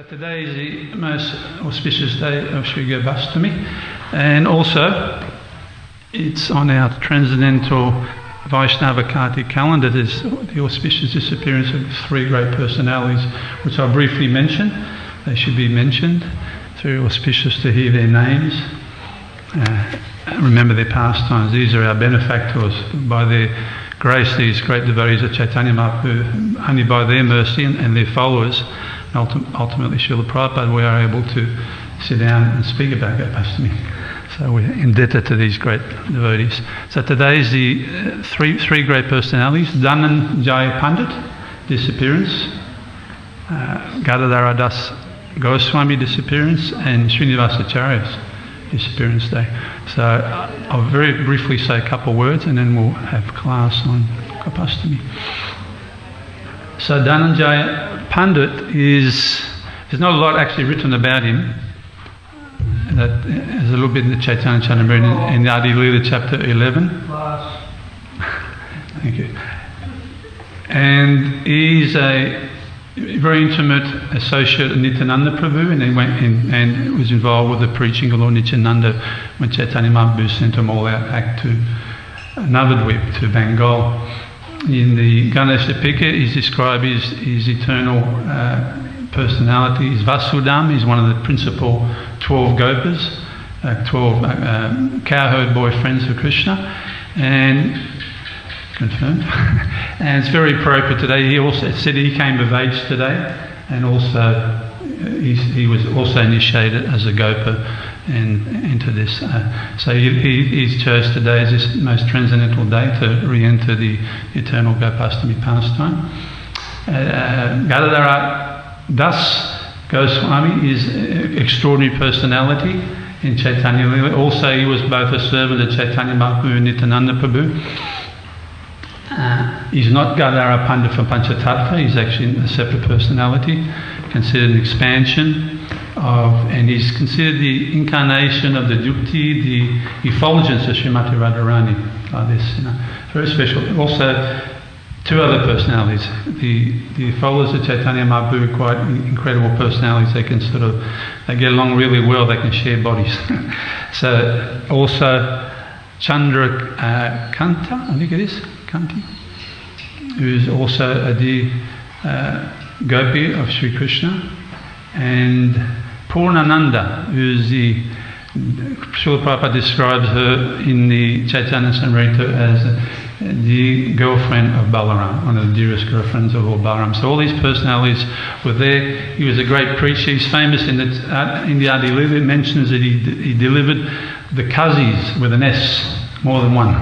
So today is the most auspicious day of Sri Gopastami, and also it's on our transcendental Vaishnava Kartik calendar. There's the auspicious disappearance of three great personalities, which I briefly mentioned. They should be mentioned. It's very auspicious to hear their names, remember their pastimes. These are our benefactors. By their grace, these great devotees of Chaitanya Mahaprabhu, only by their mercy and their followers, ultimately Srila Prabhupada, we are able to sit down and speak about Gopastami. So we're indebted to these great devotees. So today is the three great personalities: Dhananjaya Pandit, disappearance; Gadadhara Das Goswami, disappearance; and Srinivasacharya's disappearance day. So I'll very briefly say a couple of words, and then we'll have class on Gopastami. So Dhananjaya Pandit there's not a lot actually written about him. There's a little bit in the Chaitanya Charitamrita in the Adi Leela chapter 11. Thank you. And he's a very intimate associate of Nityananda Prabhu, and he went in and was involved with the preaching of Lord Nityananda when Chaitanya Mahaprabhu sent them all out back to Navadvip, to Bengal. In the Ganeshapika, he's described his eternal personality. He's Vasudam. He's one of the principal 12 Gopas, 12 cowherd boyfriends of Krishna, and confirmed. And it's very appropriate today. He also said he came of age today, and also he was also initiated as a Gopa and into this. So he's chose today as this most transcendental day to re-enter the eternal Gopastami pastime. Gadadhara Das Goswami is an extraordinary personality in Chaitanya Lila. Also, he was both a servant of Chaitanya Mahaprabhu and Nityananda Prabhu. He's not Gadadhara Pandit from Panchatattva. He's actually a separate personality, considered an expansion of, and he's considered the incarnation of the Yukti, the effulgence of Srimati Radharani, like this, very special. Also, two other personalities. The followers of Chaitanya Mahaprabhu are quite incredible personalities. They can they get along really well. They can share bodies. So also Chandra Kanta, I think it is Kanti, who's also a dear Gopi of Sri Krishna, and Purnananda, who's Srila Prabhupada describes her in the Chaitanya Charitamrita as the girlfriend of Balaram, one of the dearest girlfriends of Lord Balaram. So all these personalities were there. He was a great preacher. He's famous in the Adi Leela. It mentions that he delivered the Kazis with an S, more than one.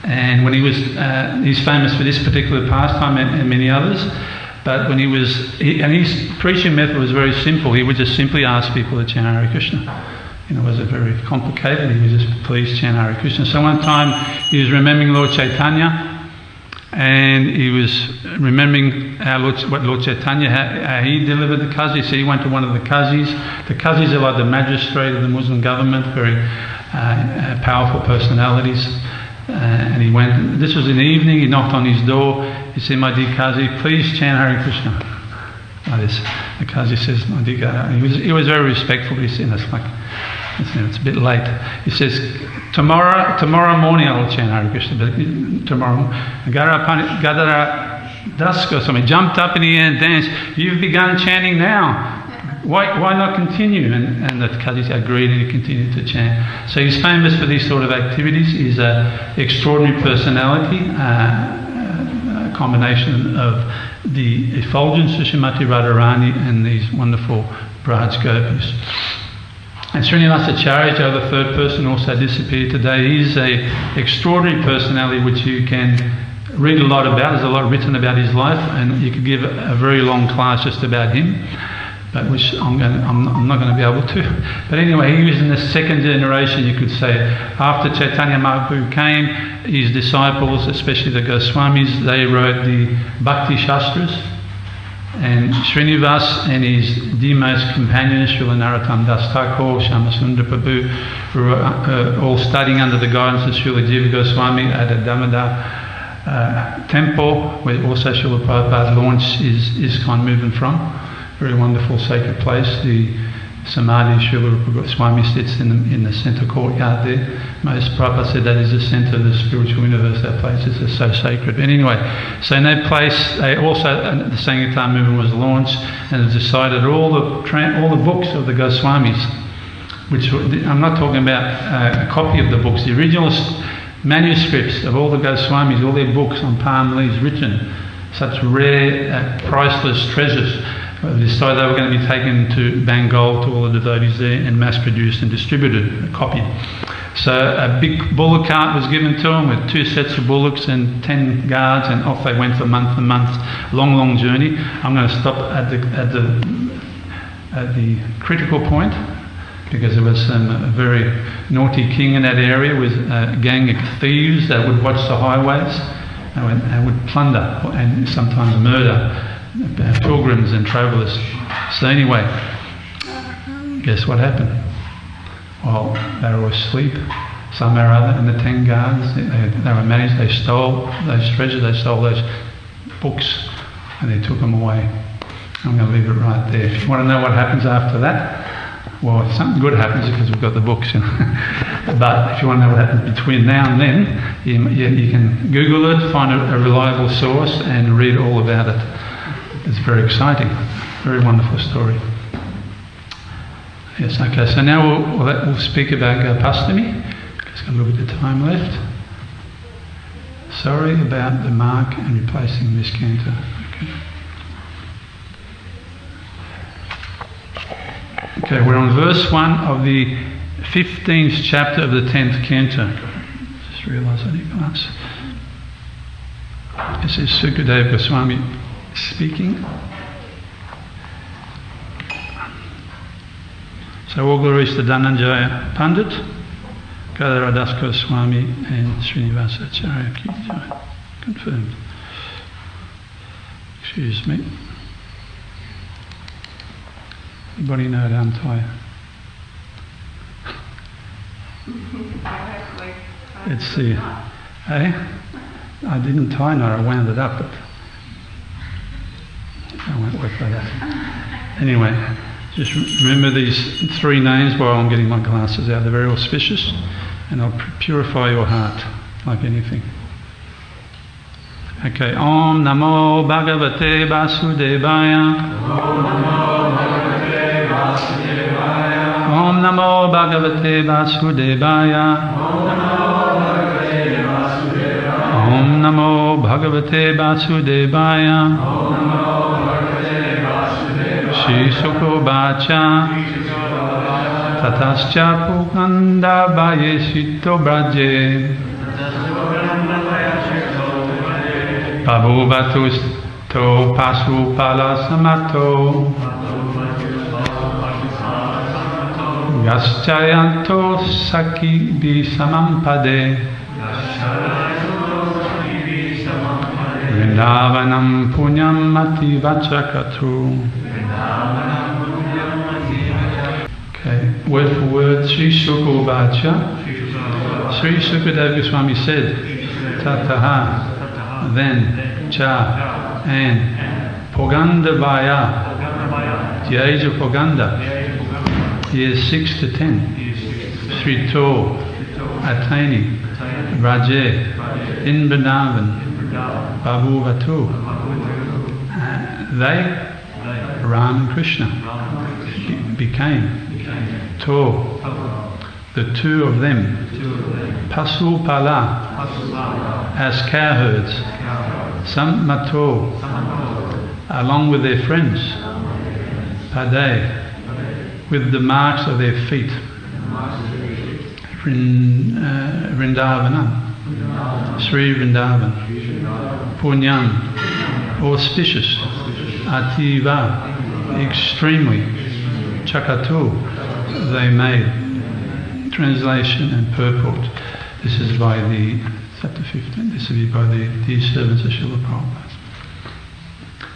And when he's famous for this particular pastime and many others. But when his preaching method was very simple. He would just simply ask people to chant Hare Krishna. It wasn't very complicated. He would just please chant Hare Krishna. So one time he was remembering Lord Chaitanya, and he was remembering what Lord Chaitanya, how he delivered the Qazis. So he went to one of the Qazis. The Qazis are like the magistrate of the Muslim government, very powerful personalities. And he went, this was in the evening, he knocked on his door. He said, "My dear Qazi, please chant Hare Krishna." Like this. The Qazi says, "My dear Qazi." He was very respectful. He said, it's a bit late. He says, tomorrow morning I will chant Hare Krishna. But tomorrow, Gadadhara Das Goswami jumped up in the air and danced. "You've begun chanting now. Why not continue?" And the Qazi agreed, and he continued to chant. So he's famous for these sort of activities. He's an extraordinary personality, a combination of the effulgence of Srimati Radharani and these wonderful Braj Gopis. And Srinivasacharya, the third person, also disappeared today. He's an extraordinary personality which you can read a lot about. There's a lot written about his life, and you could give a very long class just about him, but which I'm not going to be able to. But anyway, he was in the second generation, you could say. After Chaitanya Mahaprabhu came, his disciples, especially the Goswamis, they wrote the Bhakti Shastras. And Srinivas and his dear most companions, Srila Narottam Das Thakur, Shyamasundar Prabhu, were all studying under the guidance of Srila Jiva Goswami at a Damodar temple, where also Srila Prabhupada launched his ISKCON movement from. very wonderful sacred place. The Samadhi Srila Rupa Goswami sits in the centre courtyard there. Most Prabhupada said that is the centre of the spiritual universe, that place is so sacred. But anyway, so in that place, they also, the Sankirtan movement was launched, and it decided all the books of the Goswamis, which I'm not talking about a copy of the books, the original manuscripts of all the Goswamis, all their books on palm leaves written, such rare, priceless treasures. They decided they were going to be taken to Bengal, to all the devotees there, and mass-produced and distributed, copied. So a big bullock cart was given to them with 2 sets of bullocks and 10 guards, and off they went for months and months. Long journey. I'm going to stop at the critical point, because there was a very naughty king in that area with a gang of thieves that would watch the highways and would plunder and sometimes murder pilgrims and travellers. So anyway, guess what happened? Well, they were asleep somehow or other, and the 10 guards, they were managed, they stole those treasures, they stole those books, and they took them away. I'm going to leave it right there. If you want to know what happens after that, well, something good happens because we've got the books. But if you want to know what happens between now and then, you can Google it, find a reliable source, and read all about it. It's very exciting, very wonderful story. Yes, okay, so now we'll speak about Gopastami. Just got a little bit of time left. Sorry about the mark and replacing this canto. Okay, we're on verse 1 of the 15th chapter of the 10th canto. Just realised I need glass. This is Sukadeva Goswami speaking. So all glories to Dhananjaya Pandit, Gadadhara Goswami and Srinivasa Acharya. Confirmed. Excuse me. Anybody know how to untie? Let's see. Hey? I didn't tie knot, I wound it up, but I won't work like that. Anyway, just remember these 3 names while I'm getting my glasses out. They're very auspicious, and they'll purify your heart like anything. Okay, Om Namo Bhagavate Vasudevaya. Om Namo Bhagavate Vasudevaya. Om Namo Bhagavate Vasudevaya. Om Namo Bhagavate Vasudevaya. Shri Sukobacha Tatascha Pukanda Vayeshito Braje Prabhu Batusto Pasu Pala Samato Yaschayanto Saki Bisamampade Vrindavanam Punyam Mati Vachakatu. Okay, word for word, Sri Sukobacha. Sri Sukadeva Goswami said, Tataha, then, Cha, and Pogandavaya, the age of Poganda, years 6 to 10, Srito, attaining, Raje, in Vrindavan, Babu Vatu, they, Ram and Krishna, became, To, the 2 of them, Pasu Pala, as cowherds, Sammato, along with their friends, Pade, with the marks of their feet, Vrindavanam, Sri Vrindavan, Punyam, auspicious, Ativa, extremely, Chakatu, they made. Translation and purport. This is by the chapter 15. This will be by the dear servants of Srila Prabhupada.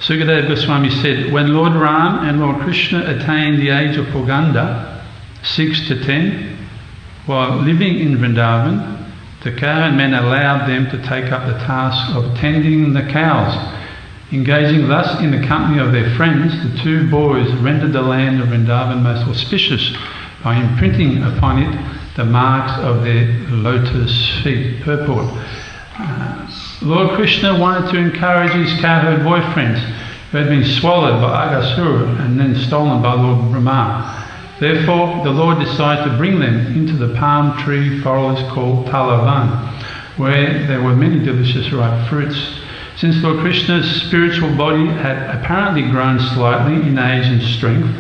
Sukadeva Goswami said, when Lord Ram and Lord Krishna attained the age of Poganda, 6 to 10, while living in Vrindavan, the cowherd men allowed them to take up the task of tending the cows Engaging thus in the company of their friends, the two boys rendered the land of Vrindavan most auspicious by imprinting upon it the marks of their lotus feet. Purport. Lord Krishna wanted to encourage his cowherd boyfriends who had been swallowed by Aghasura and then stolen by Lord Brahma. Therefore, the Lord decided to bring them into the palm tree forest called Talavan, where there were many delicious ripe fruits. Since Lord Krishna's spiritual body had apparently grown slightly in age and strength,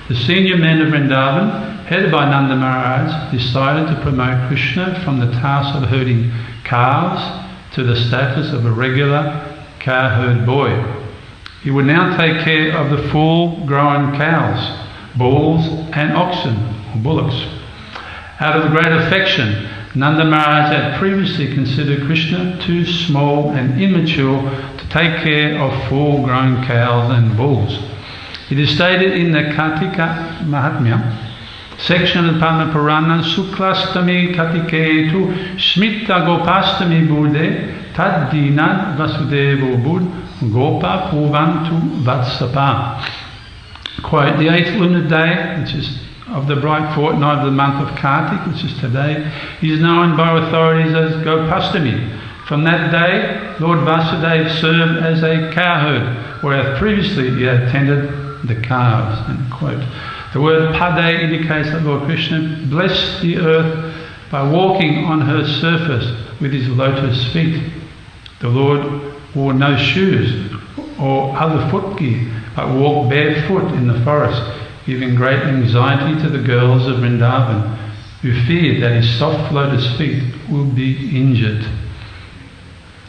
the senior men of Vrindavan, headed by Nanda Maharaj, decided to promote Krishna from the task of herding calves to the status of a regular cowherd boy. He would now take care of the full-grown cows, bulls and oxen, or bullocks. Out of great affection, Nanda Maharaj had previously considered Krishna too small and immature to take care of full-grown cows and bulls. It is stated in the Kartika Mahatmya, section of the Padma Purana, Suklastami Katiketu Shmita Gopastami Bude Tad Dinad Vasudevo Bud Gopa Puvantu Vatsapa. Quote, the 8th lunar day, which is of the bright fortnight of the month of Kartik, which is today, is known by authorities as Gopastami. From that day, Lord Vasudeva served as a cowherd, whereas previously he had tended the calves. End quote. The word Pade indicates that Lord Krishna blessed the earth by walking on her surface with his lotus feet. The Lord wore no shoes or other foot gear, but walked barefoot in the forest, giving great anxiety to the girls of Vrindavan, who feared that his soft lotus feet would be injured.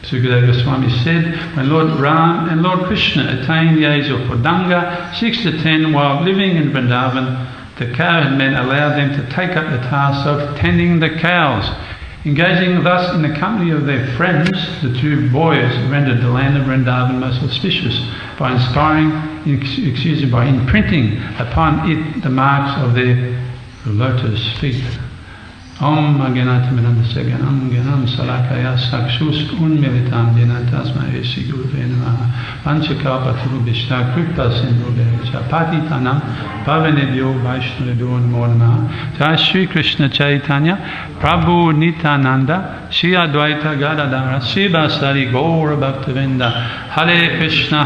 Sukadeva Goswami said, when Lord Ram and Lord Krishna attained the age of Pradanga, 6 to 10, while living in Vrindavan, the cowherd men allowed them to take up the task of tending the cows. Engaging thus in the company of their friends, the two boys rendered the land of Vrindavan most auspicious by by imprinting upon it the marks of their lotus feet. Om Agyanatimananda Seganam Ganam Salakaya Sakshus Unmilitam Dinatasma Eshi Guruve Namaha Panchakalpa Turubishta Kripta Sindhubecha Patitanam Pavanebhyo Vaishnavebhyo Namo Namaha. Jai Shri Krishna Chaitanya Prabhu Nityananda Shri Advaita Gadadhara Srivasari Gaura Bhaktivinoda Hare Krishna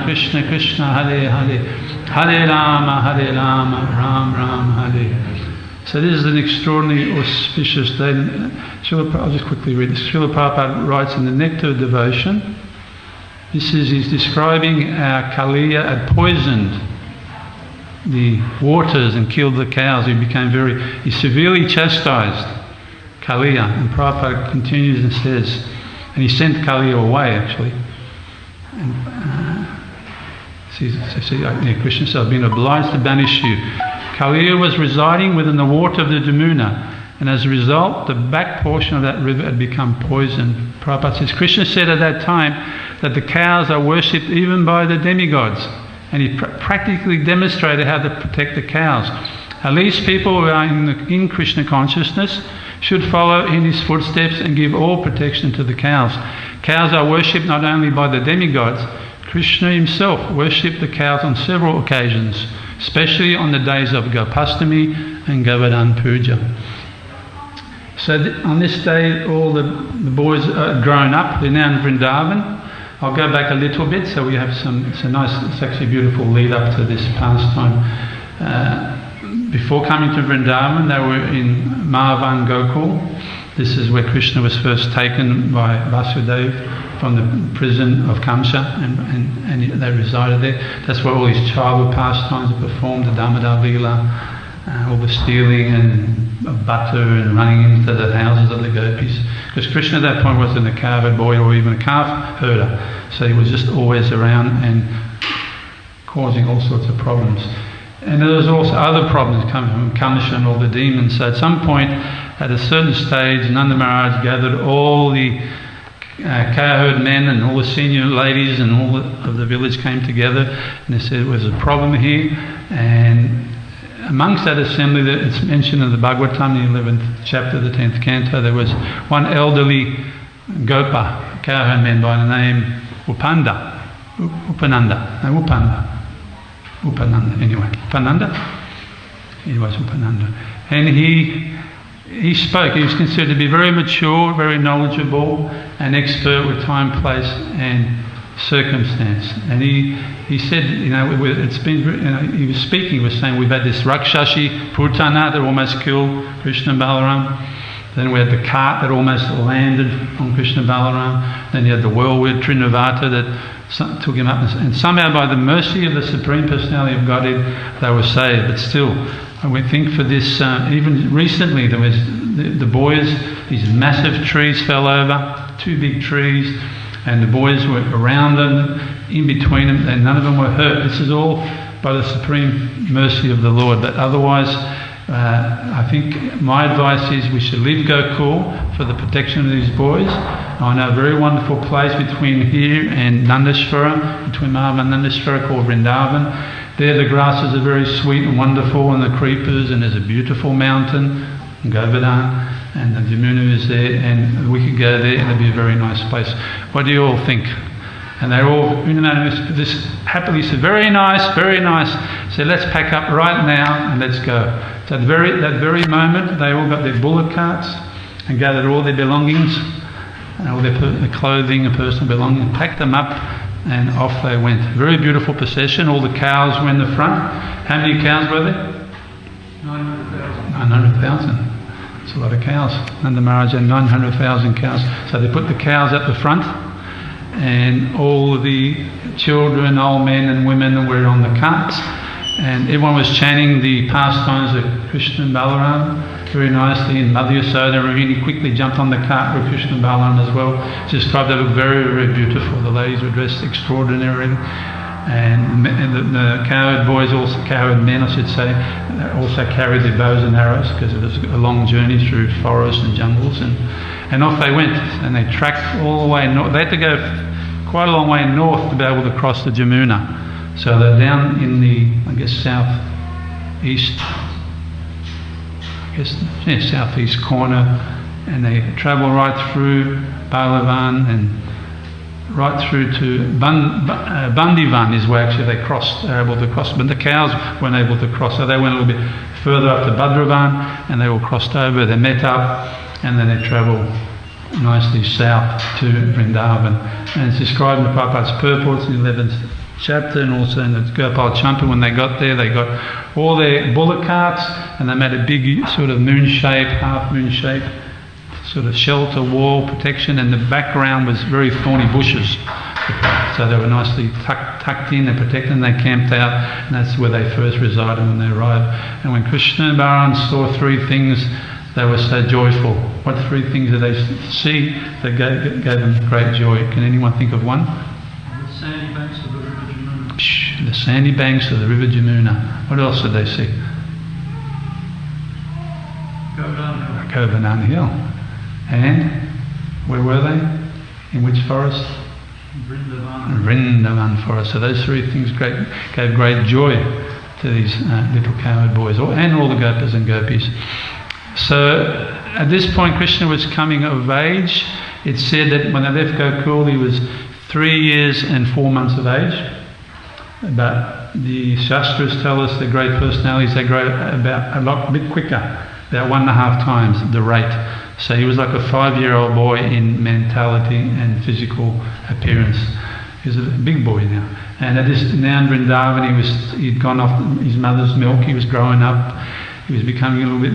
Krishna Krishna Hare Hare Hare Rama Ram Ram Hare. So this is an extraordinarily auspicious day. I'll just quickly read this. Srila Prabhupada writes in the Nectar of Devotion, he's describing how Kaliya had poisoned the waters and killed the cows. He severely chastised Kaliya. And Prabhupada continues and says, and he sent Kaliya away actually. And Krishna said, I've been obliged to banish you. Kaliya was residing within the water of the Jamuna, and as a result, the back portion of that river had become poisoned. Prabhupada says, Krishna said at that time that the cows are worshipped even by the demigods, and he practically demonstrated how to protect the cows. At least people who are in Krishna consciousness should follow in his footsteps and give all protection to the cows. Cows are worshipped not only by the demigods, Krishna himself worshipped the cows on several occasions, especially on the days of Gopastami and Govardhan Puja. So on this day, all the boys are grown up. They're now in Vrindavan. I'll go back a little bit, so we have it's actually a beautiful lead up to this pastime. Before coming to Vrindavan, they were in Mahavan Gokul. This is where Krishna was first taken by Vasudeva from the prison of Kamsa, and they resided there. That's where all his childhood pastimes are performed, the Damodar Leela, all the stealing of butter and running into the houses of the gopis. Because Krishna at that point wasn't a cowherd boy or even a calf herder, so he was just always around and causing all sorts of problems. And there was also other problems coming from Kamsa and all the demons. So at some point, at a certain stage, Nanda Maharaj gathered all the cowherd men and all the senior ladies and all of the village came together, and they said there's a problem here. And amongst that assembly, it's mentioned in the Bhagavatam, the 11th chapter, the 10th canto, there was one elderly Gopa, cowherd man by the name Upanda. Upananda. No, Upananda, anyway. Upananda? He was Upananda. And he spoke. He was considered to be very mature, very knowledgeable, an expert with time, place and circumstance. And he said, it's been, he was speaking, he was saying, we've had this Rakshashi Purtana that almost killed Krishna Balaram. Then we had the cart that almost landed on Krishna Balaram. Then you had the whirlwind Trinivata that took him up. And somehow by the mercy of the Supreme Personality of Godhead, they were saved. But still, we think for this, even recently, there was the boys, these massive trees fell over, 2 big trees, and the boys were around them, in between them, and none of them were hurt. This is all by the supreme mercy of the Lord. But otherwise, I think my advice is we should leave Gokul for the protection of these boys. I know a very wonderful place between here and Nandeshwara, between Madhava and Nandeshwara, called Vrindavan. There the grasses are very sweet and wonderful, and the creepers, and there's a beautiful mountain, Govardhan, and the Jamuna is there, and we could go there and it'd be a very nice place. What do you all think? And they're all this happily said, very nice, very nice. So let's pack up right now and let's go. So at that very moment, they all got their bullock carts and gathered all their belongings, and all their clothing and personal belongings, packed them up, and off they went. Very beautiful procession. All the cows were in the front. How many cows were there? 900,000. 900,000. It's a lot of cows. Nanda Maharaj had 900,000 cows. So they put the cows at the front, and all the children, old men and women were on the carts, and everyone was chanting the pastimes of Krishna and Balaram very nicely. And Mother Yasoda really quickly jumped on the cart with Krishna and Balaram as well. She described they looked very, very beautiful. The ladies were dressed extraordinarily, and the cowherd boys, also cowherd men I should say, also carried their bows and arrows, because it was a long journey through forests and jungles, and off they went, and they tracked all the way north. They had to go quite a long way north to be able to cross the Jamuna. So they're down in the, southeast corner, and they travel right through Balavan and right through to Bandivan is where actually they crossed, they were able to cross, but the cows weren't able to cross, so they went a little bit further up to Bhadravan, and they all crossed over, they met up, and then they travelled nicely south to Vrindavan. And it's described in the Prabhupada's purports in the 11th chapter, and also in the Gopal Champa. When they got there, they got all their bullock carts, and they made a big sort of moon shape, half moon shape, sort of shelter, wall, protection, and the background was very thorny bushes. So they were nicely tucked in and protected, and they camped out, and that's where they first resided when they arrived. And when Krishna and Balaram saw 3 things, they were so joyful. What 3 things did they see that gave them great joy? Can anyone think of one? The sandy banks of the river Jamuna. The sandy banks of the river Jamuna. What else did they see? Govardhan Hill. And where were they? In which forest? Vrindavan forest. So those 3 things gave great joy to these little cowherd boys, and all the gopas and gopis. So at this point, Krishna was coming of age. It's said that when they left Gokul, he was 3 years and 4 months of age. But the Shastras tell us the great personalities, they grow a bit quicker, about 1.5 times the rate. So he was like a 5-year-old boy in mentality and physical appearance. He's a big boy now. And now in Vrindavan, he'd gone off his mother's milk. He was growing up. He was becoming a little bit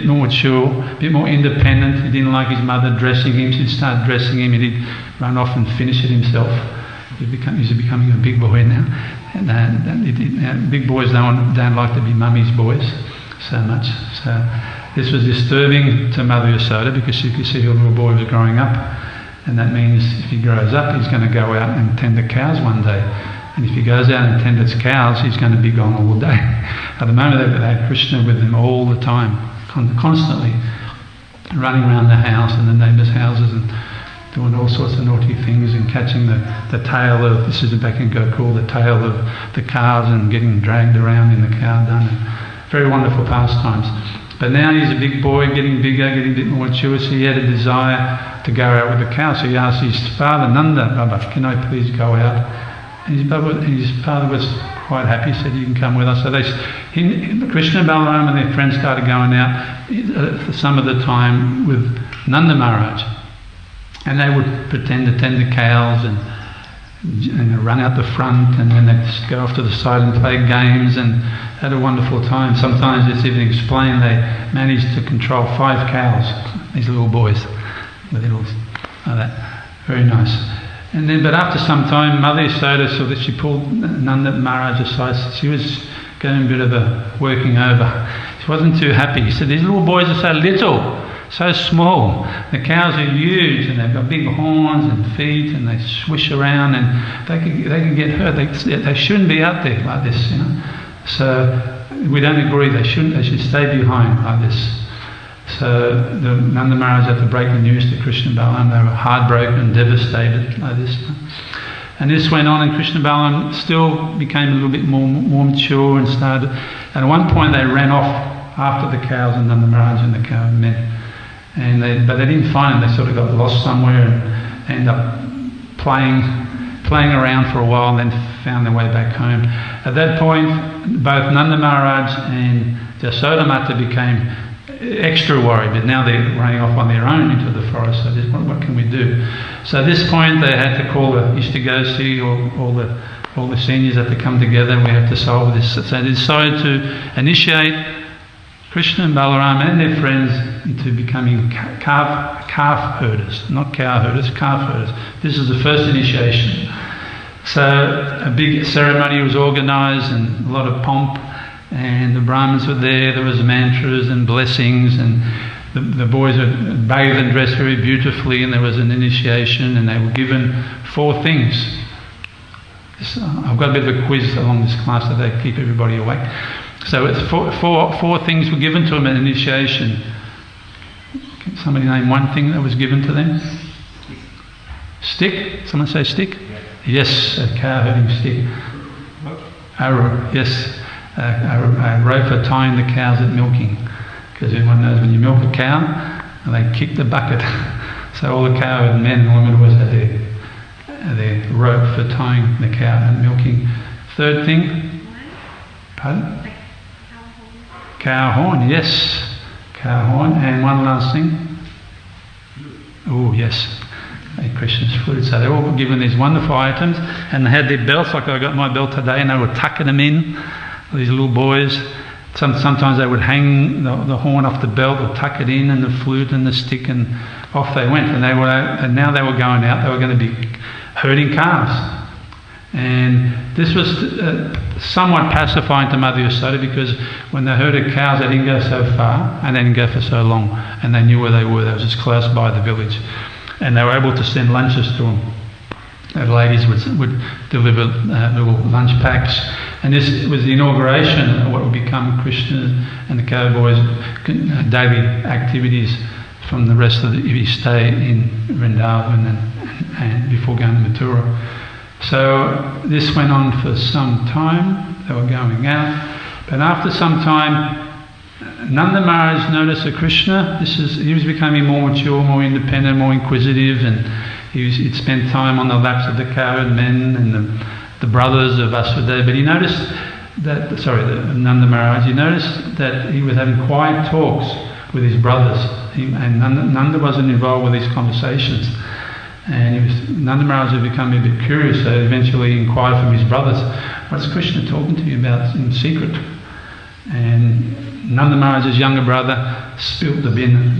more mature, a bit more independent. He didn't like his mother dressing him. She'd start dressing him, and he'd run off and finish it himself. He's becoming a big boy now. And big boys don't like to be mummy's boys so much. So this was disturbing to Mother Yasoda, because she could see her little boy was growing up, and that means if he grows up, he's going to go out and tend the cows one day. And if he goes out and tends cows, he's going to be gone all day. At the moment, they had Krishna with them all the time, constantly running around the house and the neighbours' houses and doing all sorts of naughty things, and catching the tail of, this is back in Gokul, the tail of the cows, and getting dragged around in the cow dung. Very wonderful pastimes. But now he's a big boy, getting bigger, getting a bit more mature, so he had a desire to go out with the cow. So he asked his father, Nanda, Baba, can I please go out And his father was quite happy, said, "You can come with us." So Krishna and Balaram and their friends started going out for some of the time with Nanda Maharaj. And they would pretend to tend the cows and run out the front, and then they'd just go off to the side and play games and had a wonderful time. Sometimes it's even explained they managed to control 5 cows, these little boys, with little like that. Very nice. And then, but after some time, Mother Yasoda saw that she pulled Nanda Maharaj aside. She was going a bit of a working over. She wasn't too happy. She said, "These little boys are so little, so small. The cows are huge, and they've got big horns and feet, and they swish around, and they can get hurt. They shouldn't be out there like this, you know. So we don't agree. They shouldn't. They should stay behind like this." So the Nanda Maharaj had to break the news to Krishna and Balaram. They were heartbroken, devastated like this. And this went on, and Krishna and Balaram still became a little bit more mature and started. And at one point they ran off after the cows, and Nanda Maharaj and the cow men. But they didn't find them. They sort of got lost somewhere and ended up playing around for a while, and then found their way back home. At that point, both Nanda Maharaj and Yasoda Mata became extra worried, but now they're running off on their own into the forest. So what can we do? So at this point, they had to call the ISKCON, or all the seniors had to come together, and we have to solve this. So they decided to initiate Krishna and Balaram and their friends into becoming calf herders, not cow herders, calf herders. This is the first initiation. So a big ceremony was organised and a lot of pomp, and the Brahmins were there. There was mantras and blessings, and the boys were bathed and dressed very beautifully, and there was an initiation, and they were given 4 things. I've got a bit of a quiz along this class so they keep everybody awake. So it's four things were given to them at initiation. Can somebody name one thing that was given to them? Stick? Someone say stick? Yes, a cow herding stick. Arrow, yes. A rope for tying the cows at milking. Because everyone knows when you milk a cow, and they kick the bucket. So all the cow men and women always had their rope for tying the cow at milking. Third thing? Pardon? Cow horn, yes. Cow horn. And one last thing? Oh, yes. Krishna's flute. So they're all given these wonderful items, and they had their belts, like I got my belt today, and they were tucking them in, these little boys. Sometimes they would hang the horn off the belt or tuck it in, and the flute and the stick, and off they went. And now they were going out. They were going to be herding calves. And this was somewhat pacifying to Mother Yasoda, because when they herded cows, they didn't go so far and they didn't go for so long, and they knew where they were. They were just close by the village, and they were able to send lunches to them. The ladies would deliver little lunch packs, and this was the inauguration of what would become Krishna and the cowboys' daily activities from the rest of his stay in Vrindavan and before going to Mathura. So this went on for some time. They were going out, but after some time, Nanda Maharaj noticed that Krishna, he was becoming more mature, more independent, more inquisitive, and he'd spent time on the laps of the cowherd men and the brothers of Vasudeva. But he noticed that, Nanda Maharaj, he noticed that he was having quiet talks with his brothers, and Nanda wasn't involved with these conversations. And Nanda Maharaj had become a bit curious, so eventually he inquired from his brothers, "What is Krishna talking to you about in secret?" And Nanda Maharaj's younger brother spilt the bin,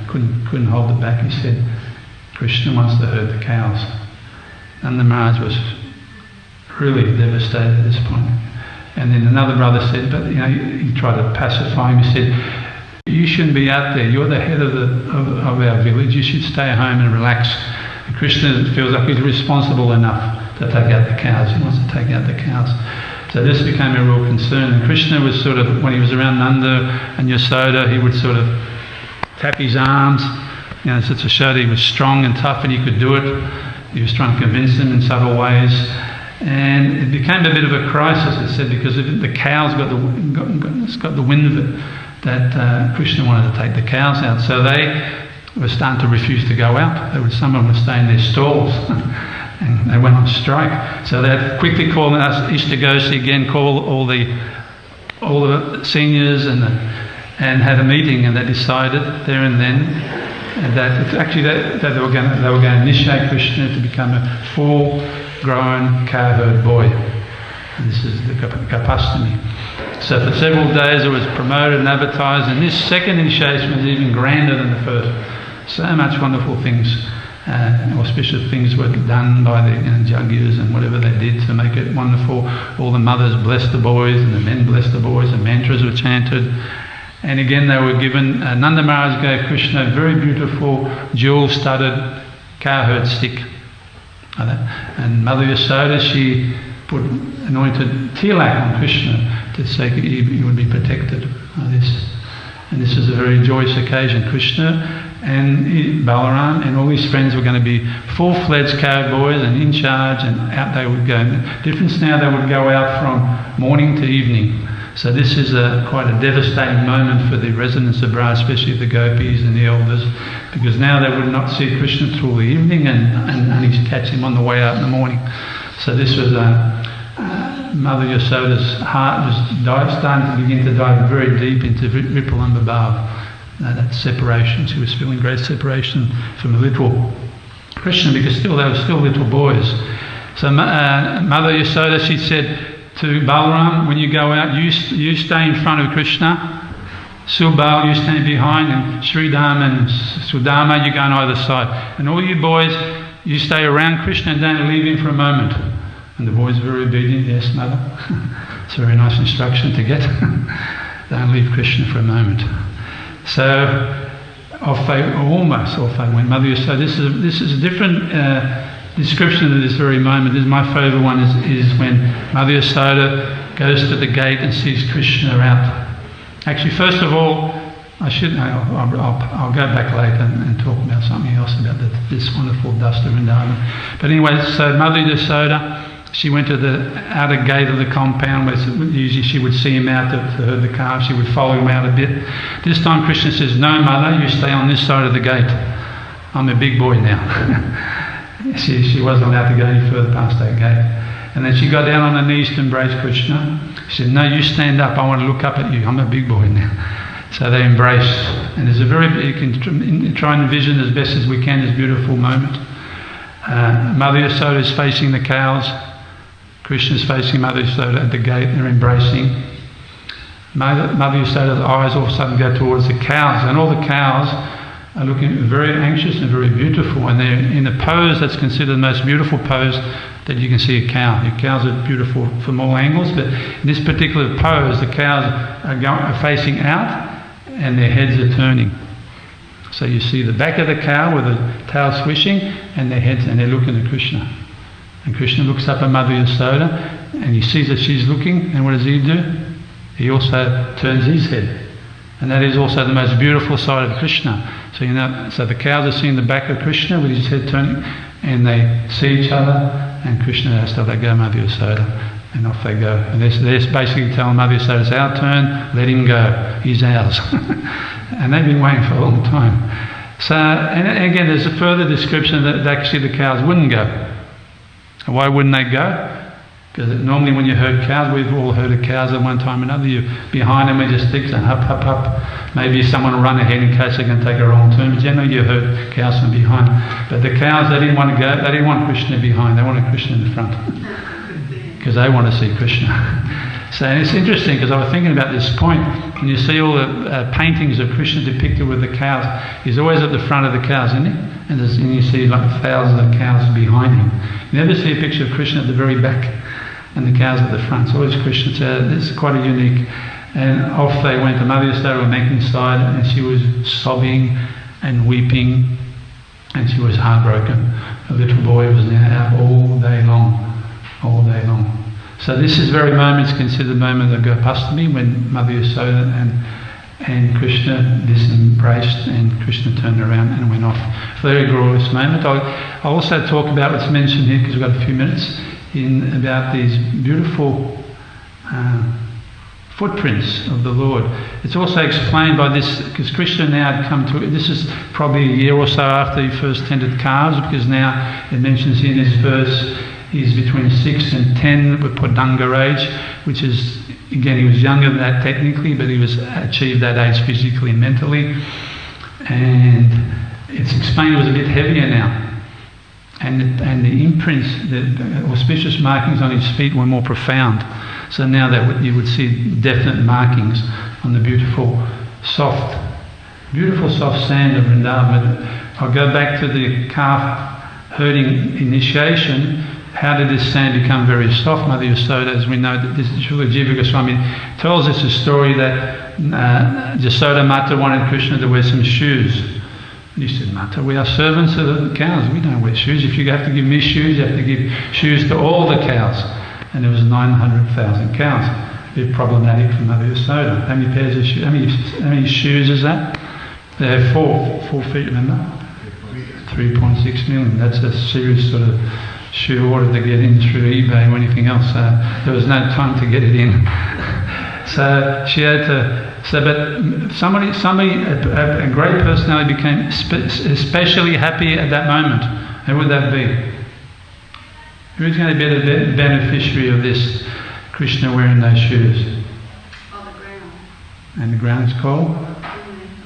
couldn't hold it back. He said, "Krishna wants to herd the cows." Nanda Maharaj was really devastated at this point. And then another brother said, but he tried to pacify him. He said, "You shouldn't be out there. You're the head of our village. You should stay home and relax." And Krishna feels like he's responsible enough to take out the cows. He wants to take out the cows. So this became a real concern. And Krishna was sort of, when he was around Nanda and Yasoda, he would sort of tap his arms, to show that he was strong and tough and he could do it. He was trying to convince them in subtle ways. And it became a bit of a crisis, it said, because the cows got the wind of it, that Krishna wanted to take the cows out. So they were starting to refuse to go out. Some of them were staying in their stalls. And they went on strike. So they quickly called us ISKCON again, called all the seniors and had a meeting, and they decided there and then that they were going to initiate Krishna to become a full-grown cowherd boy. And this is the Gopastami. So for several days it was promoted and advertised, and this second initiation was even grander than the first. So much wonderful things, auspicious things were done by the Jagyas and whatever they did to make it wonderful. All the mothers blessed the boys and the men blessed the boys, and mantras were chanted. And again they were given, Nanda Maharaj gave Krishna a very beautiful jewel-studded cowherd stick. And Mother Yasoda, she put anointed tilak on Krishna to say he would be protected by this. And this is a very joyous occasion. Krishna and Balaram and all his friends were going to be full-fledged cowboys and in charge, and out they would go. The difference now, they would go out from morning to evening. So this is quite a devastating moment for the residents of Braj, especially the gopis and the elders, because now they would not see Krishna through the evening and only catch him on the way out in the morning. So this was Mother Yasoda's heart was starting to begin to dive very deep into Ripalamba Bhav. That separation, she was feeling great separation from the literal Krishna, because they were still little boys. So Mother Yasoda, she said to Balaram, when you go out, you stay in front of Krishna, Subal, you stand behind, and Sridham and Sudama, you go on either side. And all you boys, you stay around Krishna and don't leave him for a moment. And the boys were very obedient. Yes, Mother. It's a very nice instruction to get. Don't leave Krishna for a moment. So off they went. Mother Yasoda, this is a different description of this very moment. This is my favourite one, is when Mother Yasoda goes to the gate and sees Krishna out. Actually, first of all, I'll go back later and talk about something else about this wonderful dust of Vrindavan. But anyway, so Mother Yasoda, she went to the outer gate of the compound where usually she would see him out to herd the calves. She would follow him out a bit. This time Krishna says, "No, Mother, you stay on this side of the gate. I'm a big boy now." She wasn't allowed to go any further past that gate. And then she got down on her knees to embrace Krishna. She said, "No, you stand up. I want to look up at you. I'm a big boy now." So they embraced. And there's you can try and envision as best as we can this beautiful moment. Mother Yasoda is facing the cows. Krishna is facing Mother Yasoda at the gate. They're embracing. Mother Yasoda's eyes all of a sudden go towards the cows, and all the cows are looking very anxious and very beautiful, and they're in a pose that's considered the most beautiful pose that you can see a cow. The cows are beautiful from all angles, but in this particular pose, the cows are facing out and their heads are turning. So you see the back of the cow with the tail swishing and their heads, and they're looking at Krishna. And Krishna looks up at Mother Yasoda and he sees that she's looking, and what does he do? He also turns his head. And that is also the most beautiful side of Krishna. So the cows are seeing the back of Krishna with his head turning, and they see each other, and Krishna has to let go Mother Yasoda, and off they go. And they're basically telling Mother Yasoda, "It's our turn, let him go, he's ours." And they've been waiting for a long time. So, and again, there's a further description that actually the cows wouldn't go. And why wouldn't they go? Because normally when you herd cows, we've all herded cows at one time or another, you're behind them and just sticks and up, up, up. Maybe someone will run ahead in case they're going to take a wrong turn, but generally you herd cows from behind. But the cows, they didn't want to go, they didn't want Krishna behind, they wanted Krishna in the front. Because they want to see Krishna. So it's interesting, because I was thinking about this point, when you see all the paintings of Krishna depicted with the cows, he's always at the front of the cows, isn't he? And you see like thousands of cows behind him. You never see a picture of Krishna at the very back and the cows at the front. It's always Krishna. So this is quite a unique. And off they went. The Mother Yasoda went back inside, and she was sobbing and weeping, and she was heartbroken. The little boy was now out all day long, all day long. So this is very moment, it's considered the moment of Gopastami, when Mother Yasoda and Krishna disembraced, and Krishna turned around and went off. Very glorious moment. I'll also talk about what's mentioned here, because we've got a few minutes, about these beautiful footprints of the Lord. It's also explained by this, because Krishna now had come to, this is probably a year or so after he first tended cows, because now it mentions in this verse he's between 6 and 10 with Podanga age, which is, again, he was younger than that technically, but he was achieved that age physically and mentally. And it's explained it was a bit heavier now. And the imprints, the auspicious markings on his feet were more profound. So now that you would see definite markings on the beautiful soft sand of Vrindavan. I'll go back to the calf herding initiation. How did this sand become very soft? Mother Yasoda, as we know, that this Srila Jiva Goswami tells us a story that Yasoda Mata wanted Krishna to wear some shoes. And he said, Mata, we are servants of the cows. We don't wear shoes. If you have to give me shoes, you have to give shoes to all the cows. And there was 900,000 cows. A bit problematic for Mother Yasoda. How many pairs of shoes? How many shoes is that? They have 4 feet, remember? 3.6 million. That's a serious sort of shoe order to get in through eBay or anything else. There was no time to get it in. So she had to. So, but somebody, a great personality became especially happy at that moment. Who would that be? Who's going to be the beneficiary of this Krishna wearing those shoes? Oh, the ground. And the ground's called?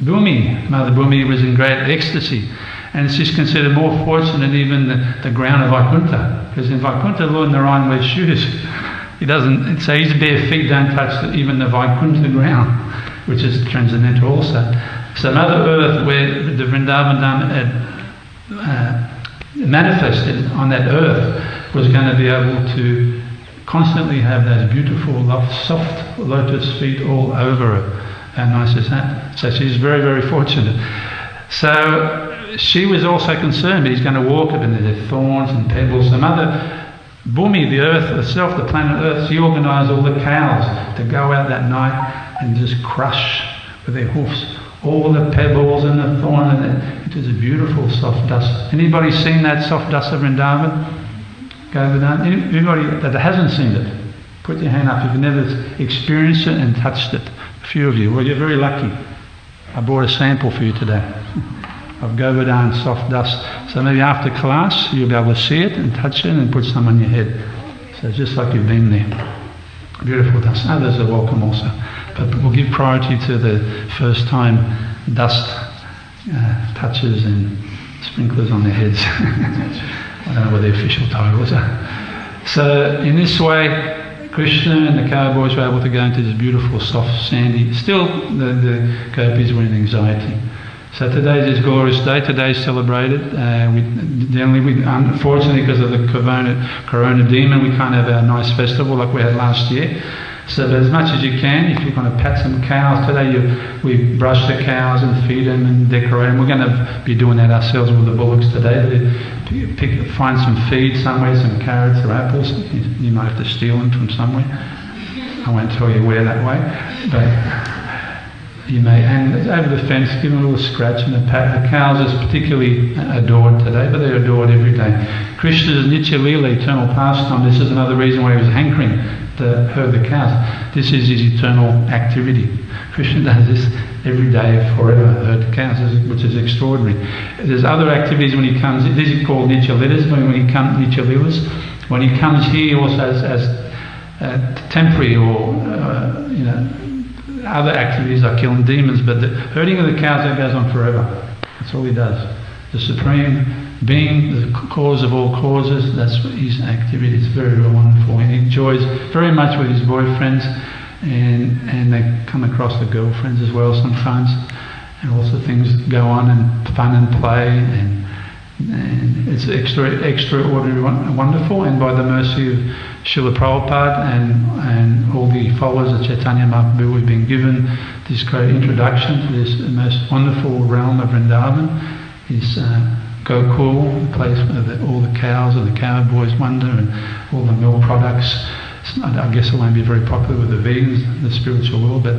Bhumi. Mother Bhumi was in great ecstasy. And she's considered more fortunate than even the ground of Vaikuntha. Because in Vaikuntha, Lord Narayan wears shoes. He doesn't, so his bare feet don't touch even the Vaikuntha ground, which is transcendental also. So Mother Earth, where the Vrindavan Dham had manifested on that earth, was going to be able to constantly have those beautiful, soft lotus feet all over her. How nice is that? So she's very, very fortunate. So she was also concerned, but he's going to walk up and there's thorns and pebbles. The Mother Bhumi, the earth itself, the planet Earth, she organised all the cows to go out that night and just crush with their hoofs all the pebbles and the thorn, and it was a beautiful soft dust. Anybody seen that soft dust of Vrindavan? Govardhana? Anybody that hasn't seen it? Put your hand up if you've never experienced it and touched it. A few of you. Well, you're very lucky. I brought a sample for you today of Govardhan soft dust. So maybe after class you'll be able to see it and touch it and put some on your head. So just like you've been there. Beautiful dust. Others are welcome also. But we'll give priority to the first time dust touches and sprinklers on their heads. I don't know what the official titles are. So in this way, Krishna and the cowboys were able to go into this beautiful, soft, sandy. Still, the gopis were in anxiety. So today is this glorious day. Today is celebrated. Unfortunately, because of the corona demon, we can't have our nice festival like we had last year. So as much as you can, if you're going to pat some cows, today we brush the cows and feed them and decorate them. We're going to be doing that ourselves with the bullocks today. Find some feed somewhere, some carrots or apples. You might have to steal them from somewhere. I won't tell you where that way, but you may, and over the fence, give them a little scratch and a pat. The cows is particularly adored today, but they're adored every day. Krishna's Nitya Lila, eternal pastime, this is another reason why he was hankering to herd the cows. This is his eternal activity. Krishna does this every day, forever, herd the cows, which is extraordinary. There's other activities when he comes, these are called Nitya Lilas, Nitya Lilas. When he comes here, he also as temporary or, other activities like killing demons, but the herding of the cows, that goes on forever. That's all he does. The Supreme Being, the cause of all causes, that's his activity. It's very, very wonderful. And he enjoys very much with his boyfriends, and they come across the girlfriends as well sometimes. And also things go on and fun and play, and it's extraordinary, wonderful. And by the mercy of Srila Prabhupada and all the followers of Chaitanya Mahaprabhu, we've been given this great introduction to this most wonderful realm of Vrindavan, this Gokul, the place where all the cows and the cowboys wander and all the milk products. I guess it won't be very popular with the vegans in the spiritual world, but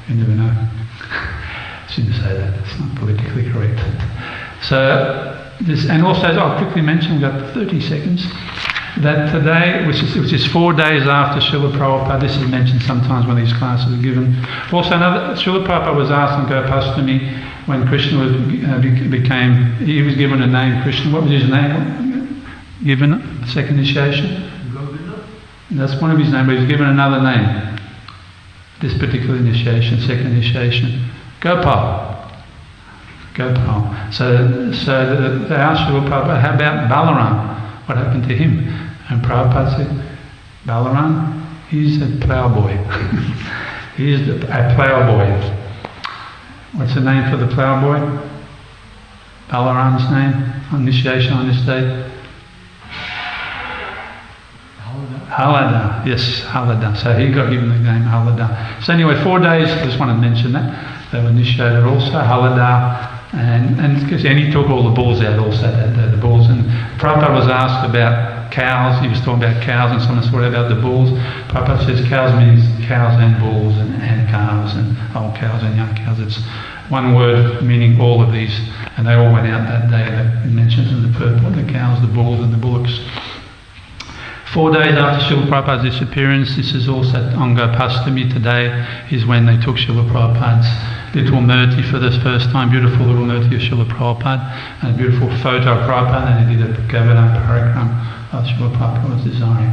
you never know. I shouldn't say that, it's not politically correct. So, and also, I'll quickly mention, we've got 30 seconds. that today, which is 4 days after Srila Prabhupada, this is mentioned sometimes when these classes are given. Also, Srila Prabhupada was asked on Gopastami when Krishna he was given a name, Krishna. What was his name? Given second initiation? That's one of his names, but he was given another name. This particular initiation, second initiation. Gopal. So they asked Srila Prabhupada, how about Balaram? What happened to him? And Prabhupada said, Balaram, he's a ploughboy. He's a ploughboy. What's the name for the ploughboy? Balaram's name, initiation on this day? Halada. Yes, Halada. So he got given the name Halada. So anyway, 4 days, I just want to mention that. They were initiated also, Halada. And he took all the bulls out also, the bulls. And Prabhupada was asked about cows. He was talking about cows and someone said, what about the bulls? Prabhupada says cows means cows and bulls and calves and old cows and young cows. It's one word meaning all of these. And they all went out that day. That mentions in the purport, the cows, the bulls and the bullocks. 4 days after Srila Prabhupada's disappearance, this is also on Gopastami today, is when they took Srila Prabhupada's little murti for the first time, beautiful little murti of Srila Prabhupada, and a beautiful photo of Prabhupada, and he did a Govardhana Parikram of Srila Prabhupada was desiring.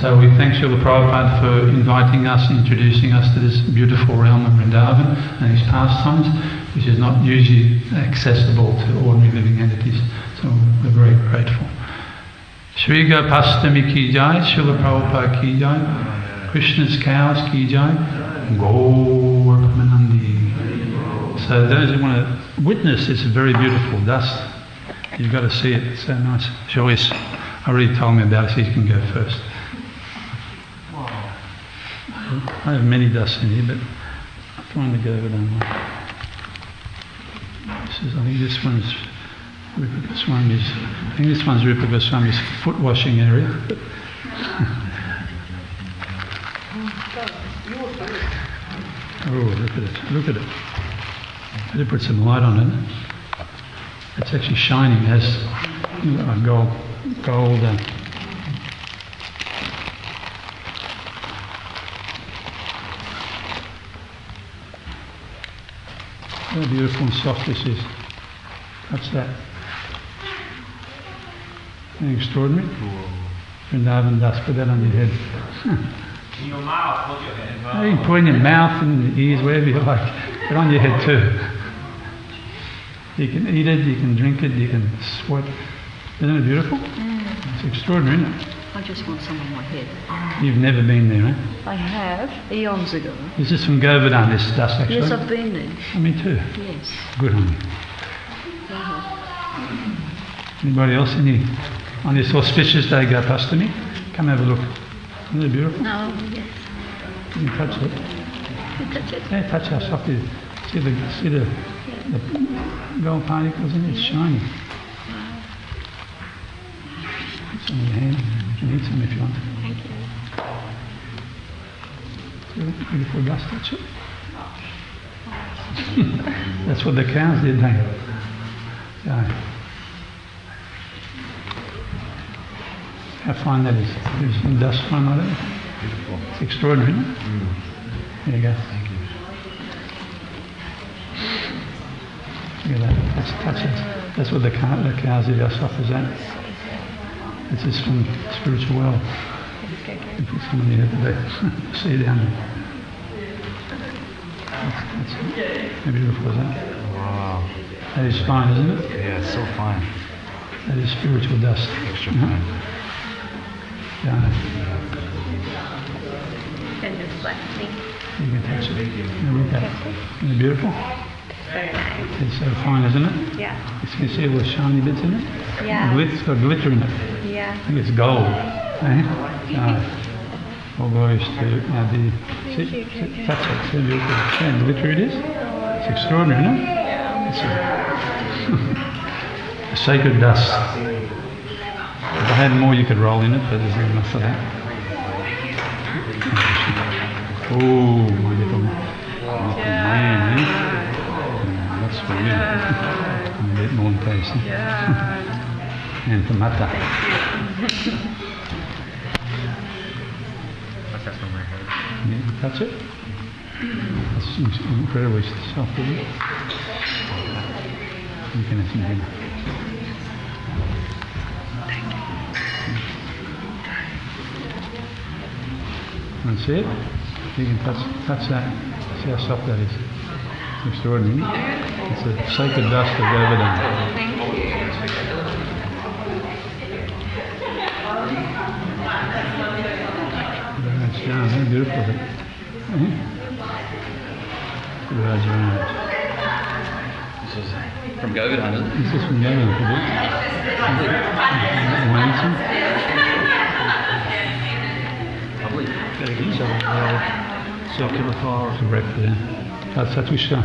So we thank Srila Prabhupada for inviting us, introducing us to this beautiful realm of Vrindavan and his pastimes, which is not usually accessible to ordinary living entities. So we're very grateful. Shri Gopastami ki jai, Srila Prabhupada ki jai, Krishna's cows ki jai, Gauramanandi. So those who want to witness this very beautiful dust, you've got to see it. It's so nice. Joyce already told me about it, so you can go first. I have many dusts in here, but I'll find the Govardhana. I think this one's Rupa Goswami's. I think this one's Rupa Goswami's foot washing area. Oh, look at it! Look at it! Better put some light on it. It's actually shining. It has gold. How beautiful and soft this is. What's that? Anything extraordinary? Vrindavan dust, put that on your head. In your mouth, put your head. You can put it in your mouth and the ears, wherever you like. Put it on your head too. You can eat it, you can drink it, you can sweat. Isn't it beautiful? It's extraordinary, isn't it? I just want some on my head. You've never been there, eh? I have, eons ago. Is this from Govardhana, this dust actually? Yes, I've been there. Me too. Yes. Good on you. Anybody else on this auspicious day, Gopastami? Come have a look. Isn't it beautiful? No, yes. You can touch it. You touch it. Yeah, touch how soft it is. See the gold particles in it? It's shiny. It's on your hand. You can eat some if you want. Thank you. See that beautiful dust, touch it. That's what the cows did, hey? Yeah. How fine that is. There's some dust fine like that. Beautiful. It's extraordinary, isn't it? There you go. Thank you. Look at that. Touch it. That's what the cows did. How soft is that? This is from the spiritual world. If it's somebody here today, see it down there. That's how beautiful is that? Wow. That is fine, isn't it? Yeah, it's so fine. That is spiritual dust. Extra fine. Yeah. And just like me. You can touch it. There we go. Isn't it beautiful? Very nice. It's so fine, isn't it? Yeah. You can see all the shiny bits in it? Yeah. It's got glitter in it. Yeah. I think it's gold. Eh? All goes to the... See, touch it. See how beautiful. See how glitter it is? It's extraordinary, isn't it? It's a sacred dust. If I had more, you could roll in it, but there's not enough of that. Oh, my little man, eh? That's for you. A bit more tasty. And tomato. Yeah, touch it. That's incredibly soft, isn't it? You can have some dinner. Want to see it? You can touch that. See how soft that is. It's extraordinary. It's the sacred dust of Govardhana. Thank you. That's down. How beautiful is it? Raj Raj. This is from Govardhana, isn't it? This is from Govardhana, is it? Wellington? Lovely. Very good. So, circular flower. Correct there. That's Satusha.